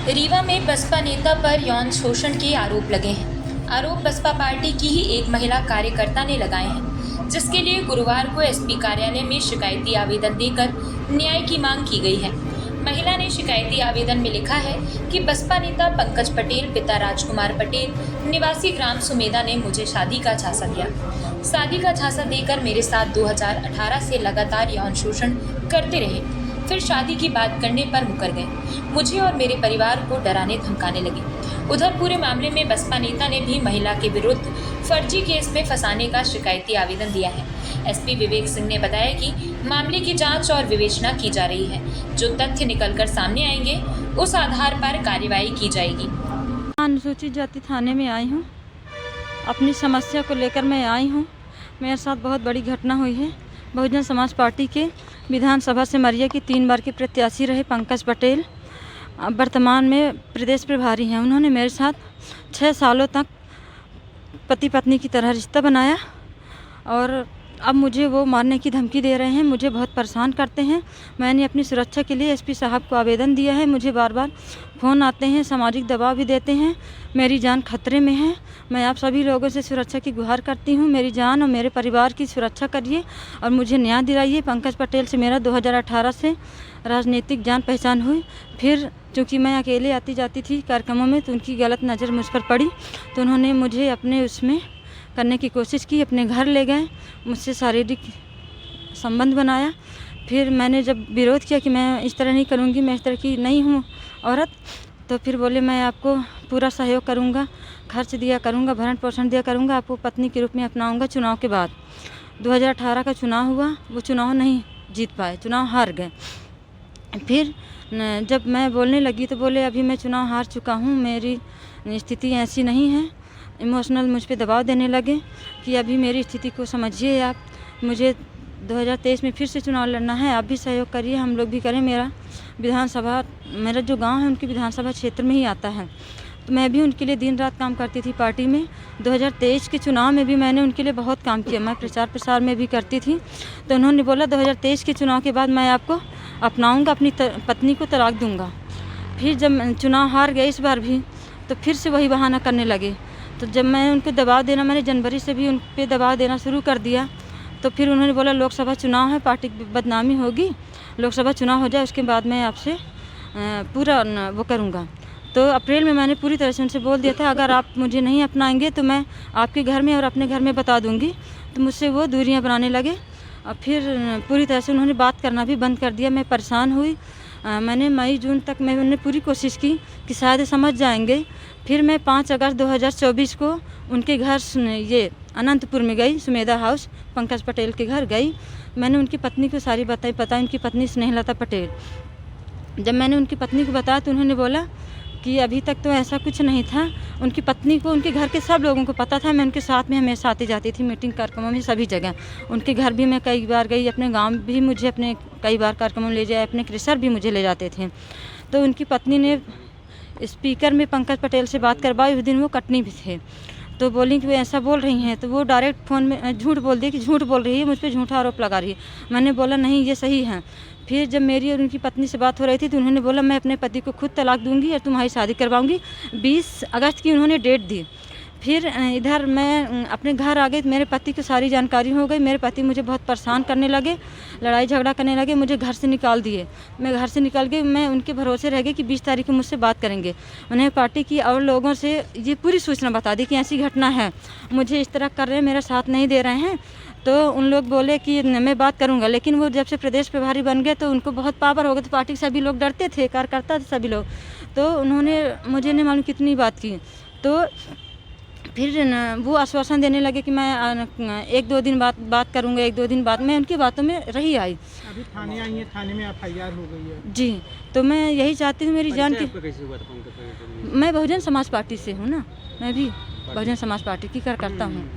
रीवा में बसपा नेता पर यौन शोषण के आरोप लगे हैं। आरोप बसपा पार्टी की ही एक महिला कार्यकर्ता ने लगाए हैं, जिसके लिए गुरुवार को एसपी कार्यालय में शिकायती आवेदन देकर न्याय की मांग की गई है। महिला ने शिकायती आवेदन में लिखा है कि बसपा नेता पंकज पटेल पिता राजकुमार पटेल निवासी ग्राम सुमेदा ने मुझे शादी का झांसा दिया। शादी का झांसा देकर मेरे साथ 2018 से लगातार यौन शोषण करते रहे, फिर शादी की बात करने पर मुकर गए। मुझे और मेरे परिवार को डराने धमकाने लगे। उधर पूरे मामले में बसपा नेता ने भी महिला के विरुद्ध फर्जी केस में फंसाने का शिकायती आवेदन दिया है। एसपी विवेक सिंह ने बताया कि मामले की जांच और विवेचना की जा रही है। जो तथ्य निकलकर सामने आएंगे उस आधार पर कार्यवाही की जाएगी। अनुसूचित जाति थाने में आई हूँ। अपनी समस्या को लेकर मैं आई हूँ। मेरे साथ बहुत बड़ी घटना हुई है। बहुजन समाज पार्टी के विधानसभा सिमरिया की 3 बार के प्रत्याशी रहे पंकज पटेल वर्तमान में प्रदेश प्रभारी हैं। उन्होंने मेरे साथ 6 सालों तक पति पत्नी की तरह रिश्ता बनाया और अब मुझे वो मारने की धमकी दे रहे हैं। मुझे बहुत परेशान करते हैं। मैंने अपनी सुरक्षा के लिए एसपी साहब को आवेदन दिया है। मुझे बार बार फ़ोन आते हैं, सामाजिक दबाव भी देते हैं। मेरी जान खतरे में है। मैं आप सभी लोगों से सुरक्षा की गुहार करती हूँ। मेरी जान और मेरे परिवार की सुरक्षा करिए और मुझे न्याय दिलाइए। पंकज पटेल से मेरा 2018 से राजनीतिक जान पहचान हुई। फिर चूँकि मैं अकेले आती जाती थी कार्यक्रमों में, तो उनकी गलत नज़र मुझ पर पड़ी, तो उन्होंने मुझे अपने उसमें करने की कोशिश की। अपने घर ले गए, मुझसे शारीरिक संबंध बनाया। फिर मैंने जब विरोध किया कि मैं इस तरह नहीं करूँगी, मैं इस तरह की नहीं हूँ औरत, तो फिर बोले मैं आपको पूरा सहयोग करूँगा, खर्च दिया करूँगा, भरण पोषण दिया करूँगा, आपको पत्नी के रूप में अपनाऊँगा। चुनाव के बाद 2018 का चुनाव हुआ, वो चुनाव नहीं जीत पाए, चुनाव हार गए। फिर जब मैं बोलने लगी तो बोले अभी मैं चुनाव हार चुका हूँ, मेरी स्थिति ऐसी नहीं है। इमोशनल मुझ पे दबाव देने लगे कि अभी मेरी स्थिति को समझिए आप, मुझे 2023 में फिर से चुनाव लड़ना है, आप भी सहयोग करिए, हम लोग भी करें। मेरा विधानसभा, मेरा जो गांव है उनकी विधानसभा क्षेत्र में ही आता है, तो मैं भी उनके लिए दिन रात काम करती थी पार्टी में। 2023 के चुनाव में भी मैंने उनके लिए बहुत काम किया, मैं प्रचार प्रसार में भी करती थी। तो उन्होंने बोला 2023 के चुनाव के बाद मैं आपको अपनाऊँगा, अपनी पत्नी को तलाक दूँगा। फिर जब चुनाव हार गए इस बार भी, तो फिर से वही बहाना करने लगे। तो जब मैं उनको दबाव देना, मैंने जनवरी से भी उन पे दबाव देना शुरू कर दिया, तो फिर उन्होंने बोला लोकसभा चुनाव है, पार्टी की बदनामी होगी, लोकसभा चुनाव हो जाए उसके बाद मैं आपसे पूरा वो करूँगा। तो अप्रैल में मैंने पूरी तरह से उनसे बोल दिया था अगर आप मुझे नहीं अपनाएंगे तो मैं आपके घर में और अपने घर में बता दूँगी। तो मुझसे वो दूरियाँ बनाने लगे और फिर पूरी तरह से उन्होंने बात करना भी बंद कर दिया। मैं परेशान हुई। मैंने मई जून तक मैंने पूरी कोशिश की कि शायद समझ जाएंगे। फिर मैं 5 अगस्त 2024 को उनके घर ये अनंतपुर में गई, सुमेधा हाउस, पंकज पटेल के घर गई। मैंने उनकी पत्नी को सारी बातें बताई, उनकी पत्नी स्नेहलता पटेल। जब मैंने उनकी पत्नी को बताया तो उन्होंने बोला कि अभी तक तो ऐसा कुछ नहीं था। उनकी पत्नी को उनके घर के सब लोगों को पता था। मैं उनके साथ में हमेशा आती जाती थी मीटिंग कार्यक्रमों में, सभी जगह। उनके घर भी मैं कई बार गई, अपने गांव भी मुझे अपने कई बार कार्यक्रमों में ले जाए, अपने क्रिसर भी मुझे ले जाते थे। तो उनकी पत्नी ने स्पीकर में पंकज पटेल से बात करवाई। उस दिन वो कटनी भी थे, तो बोली कि वो ऐसा बोल रही हैं, तो वो डायरेक्ट फ़ोन में झूठ बोल दी कि झूठ बोल रही है, मुझ पर झूठा आरोप लगा रही है। मैंने बोला नहीं, ये सही है। फिर जब मेरी और उनकी पत्नी से बात हो रही थी तो उन्होंने बोला मैं अपने पति को खुद तलाक दूंगी और तुम्हारी शादी करवाऊंगी। 20 अगस्त की उन्होंने डेट दी। फिर इधर मैं अपने घर आ गई तो मेरे पति को सारी जानकारी हो गई। मेरे पति मुझे बहुत परेशान करने लगे, लड़ाई झगड़ा करने लगे, मुझे घर से निकाल दिए। मैं घर से निकल गई। मैं उनके भरोसे रह गई कि 20 तारीख को मुझसे बात करेंगे। उन्हें पार्टी की और लोगों से ये पूरी सूचना बता दी कि ऐसी घटना है, मुझे इस तरह कर रहे हैं, मेरा साथ नहीं दे रहे हैं। तो उन लोग बोले कि मैं बात करूंगा, लेकिन वो जब से प्रदेश प्रभारी बन गए तो उनको बहुत पावर हो गया, तो पार्टी के सभी लोग डरते थे, कार्यकर्ता थे सभी लोग। तो उन्होंने मुझे नहीं मालूम कितनी बात की। तो फिर वो आश्वासन देने लगे कि मैं 1-2 दिन बाद बात करूंगा, 1-2 दिन बाद। मैं उनकी बातों में रही आई। अभी थाने आई है, थाने में FIR हो गई है जी। तो मैं यही चाहती हूँ मेरी जान की। कैसे हुआ था पंकज पटेल? मैं बहुजन समाज पार्टी से हूँ ना, मैं भी बहुजन समाज पार्टी की कार्यकर्ता हूँ।